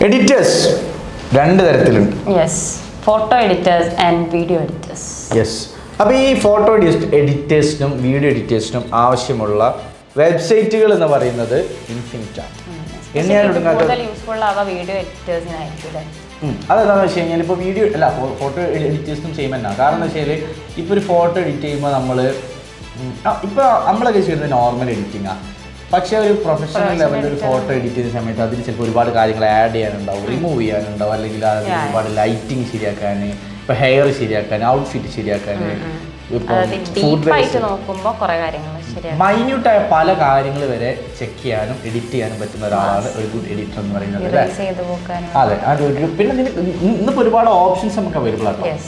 Editors രണ്ട് തരത്തിലുണ്ട്. Yes, photo editors and video editors. Yes, അപ്പോൾ ഈ ഫോട്ടോ എഡിറ്റേഴ്സിനും വീഡിയോ എഡിറ്റേഴ്സിനും ആവശ്യമുള്ള വെബ്സൈറ്റുകൾ എന്ന് പറയുന്നത് ഇൻഫിനിറ്റ് ആണ്. കൂടുതൽ യൂസ്ഫുൾ ആവുക വീഡിയോ എഡിറ്റേഴ്സിനായിരിക്കും. അതെന്താണെന്ന് വെച്ച് കഴിഞ്ഞാൽ ഇപ്പോൾ വീഡിയോ അല്ല ഫോട്ടോ എഡിറ്റേഴ്സിനും സെയിം തന്നെയാണ്. കാരണം എന്താ വെച്ചാൽ ഇപ്പോൾ ഒരു ഫോട്ടോ എഡിറ്റ് ചെയ്യുമ്പോൾ ഇപ്പോൾ നമ്മളൊക്കെ ചെയ്യുന്നത് നോർമൽ എഡിറ്റിങ്ങാണ്. പക്ഷേ ഒരു പ്രൊഫഷണൽ ലെവലിൽ ഒരു ഫോട്ടോ എഡിറ്റ് ചെയ്യുന്ന സമയത്ത് അതിന് ചിലപ്പോൾ ഒരുപാട് കാര്യങ്ങൾ ആഡ് ചെയ്യാനുണ്ടാവും, റിമൂവ് ചെയ്യാനുണ്ടാവും, അല്ലെങ്കിൽ അതിന് ഒരുപാട് ലൈറ്റിങ് ശരിയാക്കാൻ, ഇപ്പോൾ ഹെയർ ശരിയാക്കാൻ, ഔട്ട്ഫിറ്റ് ശരിയാക്കാൻ, മൈന്യൂട്ടായ പല കാര്യങ്ങൾ വരെ ചെക്ക് ചെയ്യാനും എഡിറ്റ് ചെയ്യാനും പറ്റുന്ന ഒരാളാണ് ഒരു ഗുഡ് എഡിറ്റർ എന്ന് പറയുന്നത്. അതെ, അതൊരു പിന്നെ ഇന്നിപ്പോൾ ഒരുപാട് ഓപ്ഷൻസ് നമുക്ക് അവൈലബിൾ ആണ്.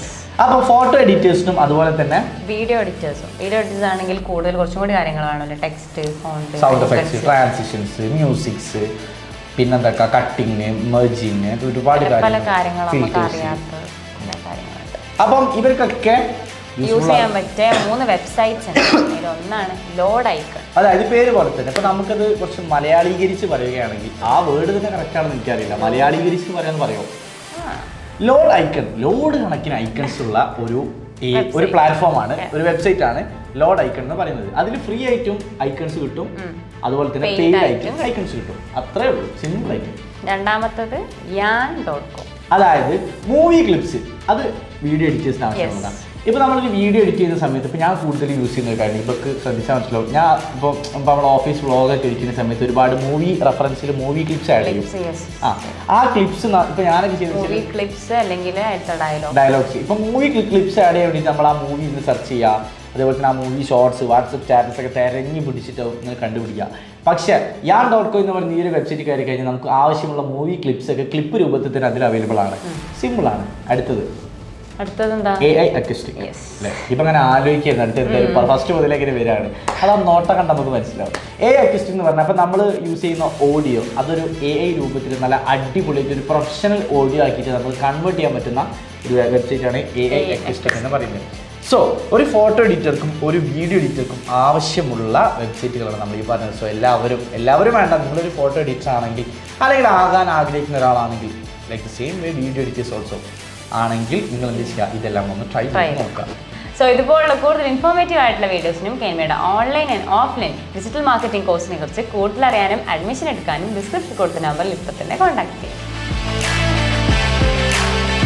അപ്പോൾ ഫോട്ടോ എഡിറ്റേഴ്സിനും അതുപോലെ തന്നെ വീഡിയോ എഡിറ്റേഴ്സ് ആണെങ്കിൽ കൂടുതൽ കുറച്ചും കൂടി കാര്യങ്ങൾ വേണമല്ലോ. Text, sound effects, transitions, musics, പിന്നെന്തൊക്കെ കട്ടിങ്, മെർജിങ്, ഒരുപാട് അപ്പം ഇവർക്കൊക്കെ യൂസ് ചെയ്യാൻ പറ്റിയ 3 വെബ്സൈറ്റ്സ് ഉണ്ട്. ഒന്നാണ് ലോഡ് ഐക്കൺ. അതായത് പേര് പോലെ തന്നെ ഇപ്പൊ നമുക്കത് കുറച്ച് മലയാളീകരിച്ച് പറയുകയാണെങ്കിൽ ആ വേർഡ് തന്നെ കറക്റ്റ് ആണെന്ന് എനിക്കറിയില്ല. മലയാളീകരിച്ച് പറയാന്ന് പറയുമോ? ലോഡ് ഐക്കൺ, ലോഡ് കണക്കിന് ഐക്കൺസ് ഉള്ള ഒരു പ്ലാറ്റ്ഫോമാണ്, ഒരു വെബ്സൈറ്റ് ആണ് ലോഡ് ഐക്കൺ എന്ന് പറയുന്നത്. അതിൽ ഫ്രീ ആയിട്ടും ഐക്കൺസ് കിട്ടും, അതുപോലെ തന്നെ പെയ്ഡ് ആയിട്ടും ഐക്കൺസ് കിട്ടും. അത്രേ ഉള്ളൂ, സിമ്പിൾ ആയിട്ട്. രണ്ടാമത്തത് yan.com. അതായത് മൂവി ക്ലിപ്സ്, അത് വീഡിയോ എഡിറ്റേഴ്സിന് ആവശ്യമുള്ളതാണ്. ഇപ്പോൾ നമ്മളൊരു വീഡിയോ എഡിറ്റ് ചെയ്യുന്ന സമയത്ത് ഇപ്പോൾ ഞാൻ കൂടുതൽ യൂസ് ചെയ്യുന്ന ഒരു കാര്യം ഇപ്പോൾ ശ്രദ്ധിച്ചാൽ മനസ്സിലാവും. ഞാൻ ഇപ്പോൾ നമ്മൾ ഓഫീസ് വ്ളോഗൊക്കെ എഡിക്കുന്ന സമയത്ത് ഒരുപാട് മൂവി റെഫറൻസിൽ മൂവി ക്ലിപ്സ് ആഡ് ചെയ്യും. ആ ക്ലിപ്സ് ഇപ്പോൾ ഞാനൊക്കെ ചെയ്യുന്നത് ക്ലിപ്സ് അല്ലെങ്കിൽ ഡയലോഗ്സ്. ഇപ്പോൾ മൂവി ക്ലിപ്സ് ആഡ് ചെയ്യാൻ വേണ്ടിയിട്ട് നമ്മൾ ആ മൂവി ഒന്ന് സെർച്ച് ചെയ്യുക, അതേപോലെ തന്നെ ആ മൂവി ഷോർട്സ്, വാട്സപ്പ് സ്റ്റാറ്റസ് ഒക്കെ തിരഞ്ഞു പിടിച്ചിട്ട് നിങ്ങൾ കണ്ടുപിടിക്കുക. പക്ഷേ yan.com എന്ന് പറയുന്ന ഈ ഒരു വെബ്സൈറ്റ് കയറി കഴിഞ്ഞാൽ നമുക്ക് ആവശ്യമുള്ള മൂവി ക്ലിപ്സ് ഒക്കെ ക്ലിപ്പ് രൂപത്തിൽ തന്നെ അതിൽ അവൈലബിൾ ആണ്. സിമ്പിളാണ്. അടുത്തത് AI അക്യൂസ്റ്റിക് അല്ലേ? ഇപ്പം അങ്ങനെ ആലോചിക്കുന്നത് അടുത്തത് ഫസ്റ്റ് മുതലേക്ക് വരികയാണ്. അത് ആ നോട്ടം കണ്ട് നമുക്ക് മനസ്സിലാവും. AI അക്യൂസ്റ്റിക് എന്ന് പറഞ്ഞാൽ അപ്പം നമ്മൾ യൂസ് ചെയ്യുന്ന ഓഡിയോ അതൊരു AI രൂപത്തിൽ നല്ല അടിപൊളിയായിട്ട് ഒരു പ്രൊഫഷണൽ ഓഡിയോ ആക്കിയിട്ട് നമുക്ക് കൺവേർട്ട് ചെയ്യാൻ പറ്റുന്ന ഒരു വെബ്സൈറ്റാണ് AI അക്യൂസ്റ്റിക് എന്ന് പറയുന്നത്. സോ ഒരു ഫോട്ടോ എഡിറ്റർക്കും ഒരു വീഡിയോ എഡിറ്റർക്കും ആവശ്യമുള്ള വെബ്സൈറ്റുകളാണ് നമ്മൾ ഈ പറഞ്ഞത്. സോ എല്ലാവരും വേണ്ട, നിങ്ങളൊരു ഫോട്ടോ എഡിറ്റർ ആണെങ്കിൽ അല്ലെങ്കിൽ ആകാൻ ആഗ്രഹിക്കുന്ന ഒരാളാണെങ്കിൽ like same way video editors also ആണെങ്കിൽ നിങ്ങൾ എന്ത് ചെയ്യുക, ഇതെല്ലാം ഒന്ന് ട്രൈ ചെയ്ത് നോക്കാം. സോ ഇതുപോലുള്ള കൂടുതൽ ഇൻഫോർമേറ്റീവ് ആയിട്ടുള്ള വീഡിയോസിനും കെൻമയുടെ online and offline digital marketing കോഴ്സിനെ കുറിച്ച് കൂടുതൽ അറിയാനും അഡ്മിഷൻ എടുക്കാനും ഡിസ്ക്രിപ്ഷൻ കൊടുത്ത നമ്പറിൽ ഇപ്പോൾ തന്നെ കോൺടാക്ട് ചെയ്യാം.